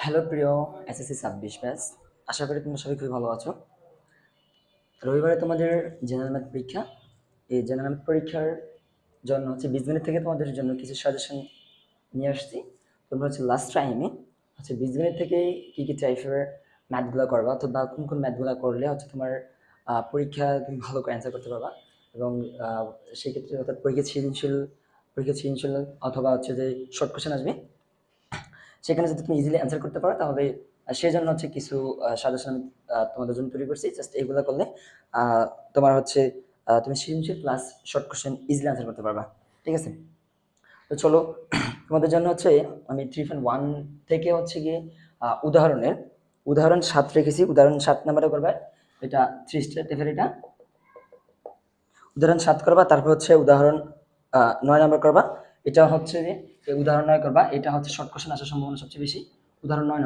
Hello প্রিয় SSC 26 batch, আশা করি তোমরা সবাই খুবই ভালো আছো। রবিবারে তোমাদের জেনারেল ম্যাথ পরীক্ষা। এই জেনারেল ম্যাথ পরীক্ষার জন্য হচ্ছে 20 মিনিট থেকে তোমাদের জন্য কিছু সাজেশন নিয়ে আসছি। তোমরা হচ্ছে লাস্ট টাইমে হচ্ছে 20 মিনিট থেকেই কী কী টাইপের ম্যাথগুলো করবা অথবা কোন কোন ম্যাথগুলো করলে হচ্ছে তোমার পরীক্ষা তুমি ভালো করে অ্যান্সার করতে পারবা। এবং সেক্ষেত্রে অর্থাৎ পরীক্ষা সৃজনশীল অথবা হচ্ছে যে শর্ট কোশ্চেন আসবে, সেখানে যদি তুমি ইজিলি অ্যান্সার করতে পারো তাহলে সেজন্য হচ্ছে কিছু সাজেশন আমি তোমাদের জন্য তৈরি করছি। জাস্ট এগুলো করলে তোমার হচ্ছে তুমি সৃজনশীল plus short question easily answer করতে পারবা। ঠিক আছে, তো চলো তোমাদের জন্য হচ্ছে আমি 3.1 থেকে হচ্ছে গিয়ে উদাহরণ 7 রেখেছি। উদাহরণ 7 নাম্বারে করবে, এটা 3 স্টেপের। এটা উদাহরণ 7 করবা, তারপর হচ্ছে উদাহরণ 9 নাম্বার করবা। এটা হচ্ছে যে উদাহরণ 9 করবা, এটা হচ্ছে শর্ট কোশ্চেন আসার সম্ভাবনা সবচেয়ে বেশি। উদাহরণ 9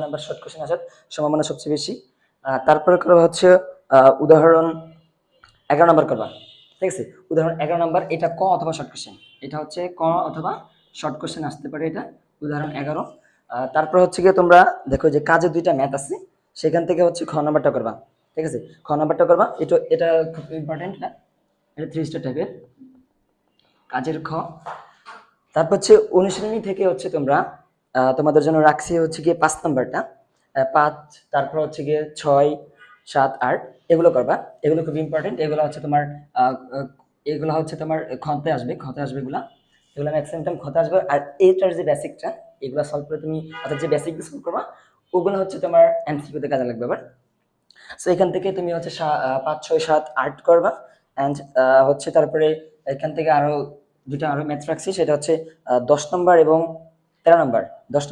নাম্বার শর্ট কোশ্চেন আসার সম্ভাবনা সবচেয়ে বেশি। তারপরে করবা হচ্ছে উদাহরণ 11 নাম্বার করবা। ঠিক আছে, উদাহরণ 11 নাম্বার, এটা ক অথবা শর্ট কোশ্চেন, এটা হচ্ছে ক অথবা শর্ট কোশ্চেন আসতে পারে। এটা উদাহরণ 11। তারপর হচ্ছে গিয়ে তোমরা দেখো যে কাজে দুইটা ম্যাথ আছে, সেখান থেকে হচ্ছে খ নাম্বারটা করবা। ঠিক আছে, খ নাম্বারটা করবা। এটা খুব ইম্পর্টেন্ট। এটা 3 স্টার টাইপের কাজের খ। তারপর হচ্ছে অনুশীলনী থেকে হচ্ছে তোমরা তোমাদের জন্য রাখছি হচ্ছে গিয়ে 5 নাম্বারটা, 5, তারপর হচ্ছে গিয়ে 6, 7, 8 এগুলো করবা। এগুলো খুব ইম্পর্টেন্ট। এগুলো হচ্ছে তোমার খতে আসবে এগুলো ম্যাক্সিমাম টাইম খতে আসবে। আর এটার যে বেসিকটা, এগুলো সলভ করে তুমি অর্থাৎ যে বেসিক সলভ করবা ওগুলো হচ্ছে তোমার এমসিকিউতে কাজে লাগবে আবার। সো এখান থেকে তুমি হচ্ছে 5, 6, 7, 8 করবা। অ্যান্ড হচ্ছে তারপরে এখান থেকে আরো ম্যাথ রাখছি, সেটা হচ্ছে 10 নম্বর এবং 13 নম্বর। 10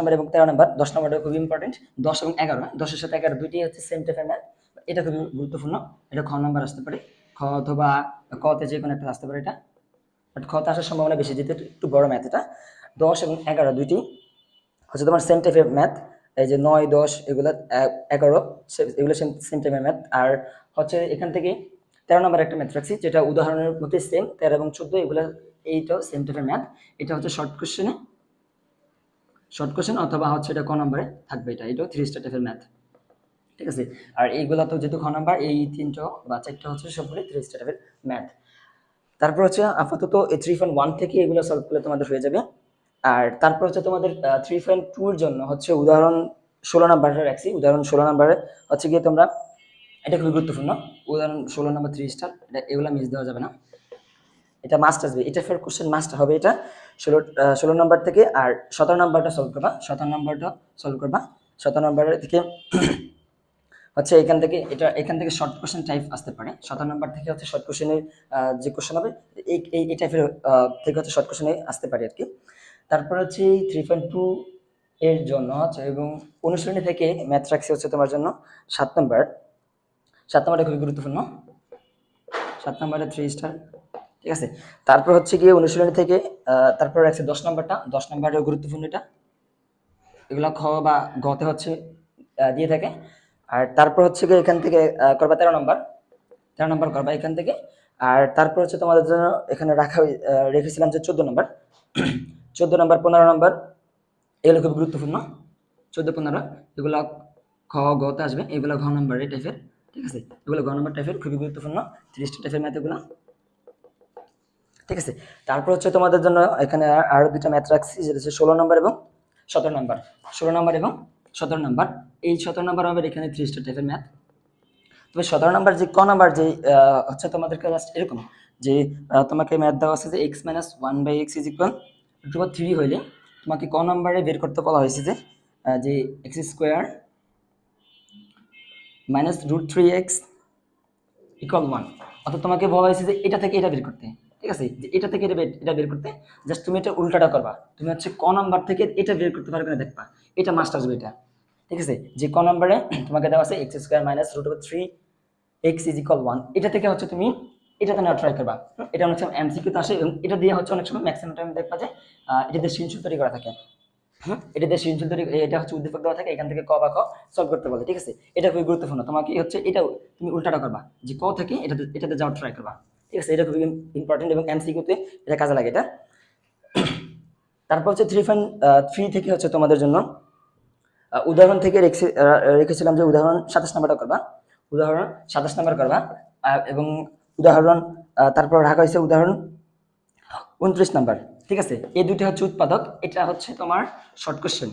নম্বরটা খুব ইম্পর্টেন্ট। 10 এবং 11, 10-এর সাথে 11 দুইটাই হচ্ছে সেম টাইপের ম্যাথ। এটা খুবই গুরুত্বপূর্ণ। এটা খ নাম্বার আসতে পারে, খ অথবা কতে যে কোনো একটা আসতে পারে এটা। বাট খতে আসার সম্ভাবনা বেশি, যেহেতু একটু বড় ম্যাথ এটা। 10 এবং 11 দুইটি হচ্ছে তোমার সেম টাইপের ম্যাথ। এই যে 9, 10 এগুলো 11 এগুলো সেম টাইপের ম্যাথ। আর হচ্ছে এখান থেকে 13 নম্বর একটা ম্যাথ রাখছি, যেটা উদাহরণের মধ্যে সেম। 13 এবং 14 এগুলো এইটাও সেম টাইপের ম্যাথ। এটা হচ্ছে শর্ট কোশ্চেন অথবা হচ্ছে এটা ক নম্বরে থাকবে। এটাও 3 স্টার টাইপের ম্যাথ। ঠিক আছে, আর এইগুলো তো যেহেতু খ নাম্বার, এই 3টা বা 4টা হচ্ছে সবগুলো 3 স্টার টাইপের ম্যাথ। তারপর হচ্ছে আপাতত এই 3.1 থেকে এগুলো সলভ করলে তোমাদের হয়ে যাবে। আর তারপর হচ্ছে তোমাদের 3.2 এর জন্য হচ্ছে উদাহরণ 16 নাম্বারটা রাখছি। উদাহরণ 16 নাম্বারে হচ্ছে গিয়ে তোমরা, এটা খুবই গুরুত্বপূর্ণ। উদাহরণ 16 নাম্বার 3 স্টার, এগুলো মিস দেওয়া যাবে না। এটা মাস্ট আসবে, এটা ফের কোশ্চেন মাস্ট হবে। এটা 16 নাম্বার থেকে। আর 17 নাম্বারটা সলভ করবা। 17 নাম্বার থেকে হচ্ছে এখান থেকে শর্ট কোশ্চেন টাইপ আসতে পারে। 17 নাম্বার থেকে হচ্ছে শর্ট কোশ্চেনের যে কোশ্চেন হবে এই টাইপের থেকে হচ্ছে শর্ট কোশ্চেনে আসতে পারে আর কি। তারপর হচ্ছে 3.2 এর জন্য হচ্ছে এবং অনুশীলনী থেকে ম্যাথ রাখছি হচ্ছে তোমার জন্য 7 নাম্বার। 7 নাম্বারটা খুবই গুরুত্বপূর্ণ। 7 নাম্বারে 3 স্টার। ঠিক আছে, তারপর হচ্ছে গিয়ে অনুশীলনী থেকে তারপর রাখছি 10 নাম্বারটা। 10 নাম্বারটা গুরুত্বপূর্ণ। এটা এগুলো খ বা গতে হচ্ছে দিয়ে থাকে। আর তারপর হচ্ছে গিয়ে এখান থেকে করবা 13 নম্বর করবা এখান থেকে। আর তারপর হচ্ছে তোমাদের জন্য এখানে রেখেছিলাম যে 14 নম্বর 14 নম্বর 15 নম্বর, এগুলো খুব গুরুত্বপূর্ণ। 14, 15 এগুলো খ গতে আসবে, এগুলো ঘ নম্বর এই টাইপের। ঠিক আছে, এগুলো ঘ নম্বর টাইপের খুবই গুরুত্বপূর্ণ 30 টাইপের ম্যাথ এগুলো। ঠিক আছে, তারপর হচ্ছে তোমাদের জন্য এখানে আরো দুইটা ম্যাথ রাখছি, যেটা হচ্ছে 16 নম্বর এবং 17 নম্বর। 16 নম্বর এবং 17 নম্বর, এই 17 নম্বর হবে এখানে 3 টাইপের ম্যাথ। তবে 17 নাম্বার যে ক নাম্বার যে হচ্ছে তোমাদেরকে জাস্ট এরকম যে তোমাকে ম্যাথ দেওয়া আছে যে x-1/x = √3 হইলে তোমাকে ক নাম্বারে বের করতে বলা হয়েছে যে x² - √3x = 1। অর্থাৎ তোমাকে বলা হয়েছে যে এটা থেকে এটা বের করতে। ঠিক আছে, যে এটা থেকে এটা বের করতে। জাস্ট তুমি এটা উল্টাটা করবা, তুমি হচ্ছে ক নাম্বার থেকে এটা বের করতে পারবে না, দেখবা এটা মাস্ট আসবে এটা। ঠিক আছে, যে ক নাম্বারে তোমাকে দেওয়া আছে x² - √3x = 1, এটা থেকে হচ্ছে তুমি এটাতে না ট্রাই করবা। এটা অনেক সময় এমসিকিউতে আসে এবং এটা দিয়ে হচ্ছে অনেক সময় ম্যাক্সিমাম টাইম দেখবা যে এটা দিয়ে স্ক্রিনশট তৈরি করা থাকে। এটা দিয়ে স্ক্রিনশট তৈরি, এটা হচ্ছে উদ্দীপক দেওয়া থাকে, এখান থেকে ক বা খ সলভ করতে বলে। ঠিক আছে, এটা খুবই গুরুত্বপূর্ণ। তোমাকে হচ্ছে এটাও তুমি উল্টাটা করবা, যে ক থেকে এটাতে যাওয়ার ট্রাই করবা। ঠিক আছে, এটা খুবই ইম্পর্টেন্ট এবং এমসিকিউতে এটা কাজে লাগে এটা। তারপর হচ্ছে 3.3 থেকে হচ্ছে তোমাদের জন্য উদাহরণ থেকে রেখেছিলাম যে উদাহরণ 27 নাম্বারটা করবা, উদাহরণ 27 নাম্বার করবা, এবং উদাহরণ তারপর রাখা হয়েছে উদাহরণ 29 নাম্বার। ঠিক আছে, এই দুটো হচ্ছে উৎপাদক, এটা হচ্ছে তোমার short question.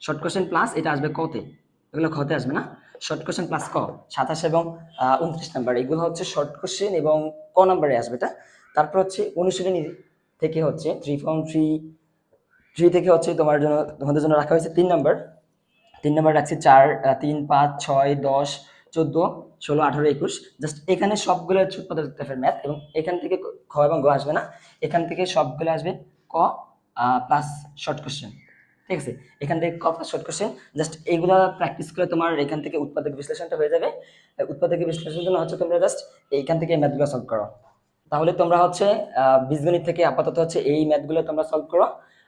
Short question plus এটা আসবে কতে, এগুলো খতে আসবে না। শর্ট কোশ্চেন প্লাস ক 27 এবং 29 নাম্বার, এগুলো হচ্ছে শর্ট কোশ্চেন এবং ক নাম্বারে আসবে এটা। তারপর হচ্ছে অনুশীলনী থেকে হচ্ছে 3 থেকে হচ্ছে তোমাদের জন্য রাখা হয়েছে 3 নাম্বার। 3 নাম্বার রাখছি 4, 3, 5, 6, 10, 14, 16, 18, 21। জাস্ট এখানে সবগুলো হচ্ছে উৎপাদক টাইপের ম্যাথ, এবং এখান থেকে খ এবং গ আসবে না, এখান থেকে সবগুলো আসবে ক প্লাস শর্ট কোশ্চেন। ঠিক আছে, এখান থেকে ক প্লাস শর্ট কোশ্চেন। জাস্ট এইগুলা প্র্যাকটিস করে তোমার এখান থেকে উৎপাদক বিশ্লেষণটা হয়ে যাবে। উৎপাদক বিশ্লেষণের জন্য হচ্ছে তোমরা জাস্ট এইখান থেকে ম্যাথগুলো সলভ করো। তাহলে তোমরা হচ্ছে বীজগণিত থেকে আপাতত হচ্ছে এই ম্যাথগুলো তোমরা সলভ করো।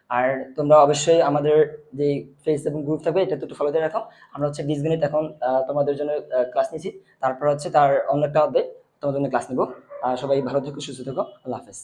আর তোমরা অবশ্যই আমাদের যে ফেস এবং গ্রুপ থাকবে এটা তো একটু ফলো দিয়ে রাখো। আমরা হচ্ছে বীজগণিত এখন তোমাদের জন্য ক্লাস নিয়েছি, তারপর হচ্ছে তার অন্য একটা অধ্যায় তোমাদের জন্য ক্লাস নিব। সবাই ভালো থেকো, সুস্থ থেকো, আল্লাহ হাফেজ।